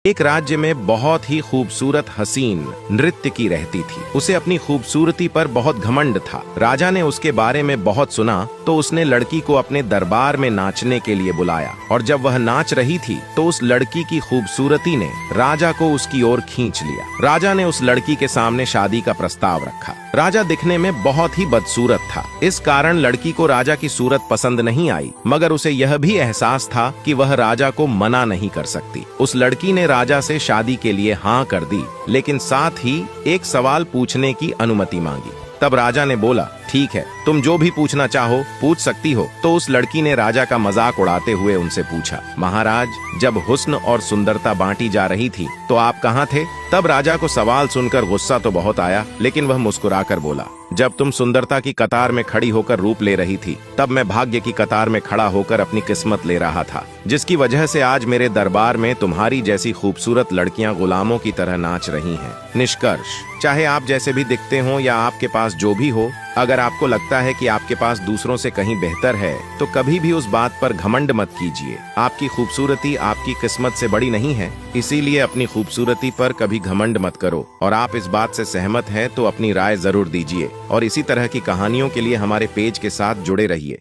एक राज्य में बहुत ही खूबसूरत हसीन नृत्य की रहती थी। उसे अपनी खूबसूरती पर बहुत घमंड था। राजा ने उसके बारे में बहुत सुना तो उसने लड़की को अपने दरबार में नाचने के लिए बुलाया और जब वह नाच रही थी तो उस लड़की की खूबसूरती ने राजा को उसकी ओर खींच लिया। राजा ने उस लड़की के सामने शादी का प्रस्ताव रखा। राजा दिखने में बहुत ही बदसूरत था, इस कारण लड़की को राजा की सूरत पसंद नहीं आई, मगर उसे यह भी एहसास था कि वह राजा को मना नहीं कर सकती। उस लड़की ने राजा से शादी के लिए हाँ कर दी, लेकिन साथ ही एक सवाल पूछने की अनुमति मांगी। तब राजा ने बोला, ठीक है, तुम जो भी पूछना चाहो पूछ सकती हो। तो उस लड़की ने राजा का मजाक उड़ाते हुए उनसे पूछा, महाराज, जब हुस्न और सुंदरता बांटी जा रही थी तो आप कहाँ थे? तब राजा को सवाल सुनकर गुस्सा तो बहुत आया, लेकिन वह मुस्कुराकर बोला, जब तुम सुंदरता की कतार में खड़ी होकर रूप ले रही थी तब मैं भाग्य की कतार में खड़ा होकर अपनी किस्मत ले रहा था, जिसकी वजह से आज मेरे दरबार में तुम्हारी जैसी खूबसूरत लड़कियां गुलामों की तरह नाच रही हैं। निष्कर्ष, चाहे आप जैसे भी दिखते हो या आपके पास जो भी हो, अगर आपको लगता है कि आपके पास दूसरों से कहीं बेहतर है तो कभी भी उस बात पर घमंड मत कीजिए। आपकी खूबसूरती आपकी किस्मत से बड़ी नहीं है, इसीलिए अपनी खूबसूरती पर कभी घमंड मत करो। और आप इस बात से सहमत हैं तो अपनी राय जरूर दीजिए और इसी तरह की कहानियों के लिए हमारे पेज के साथ जुड़े रहिए।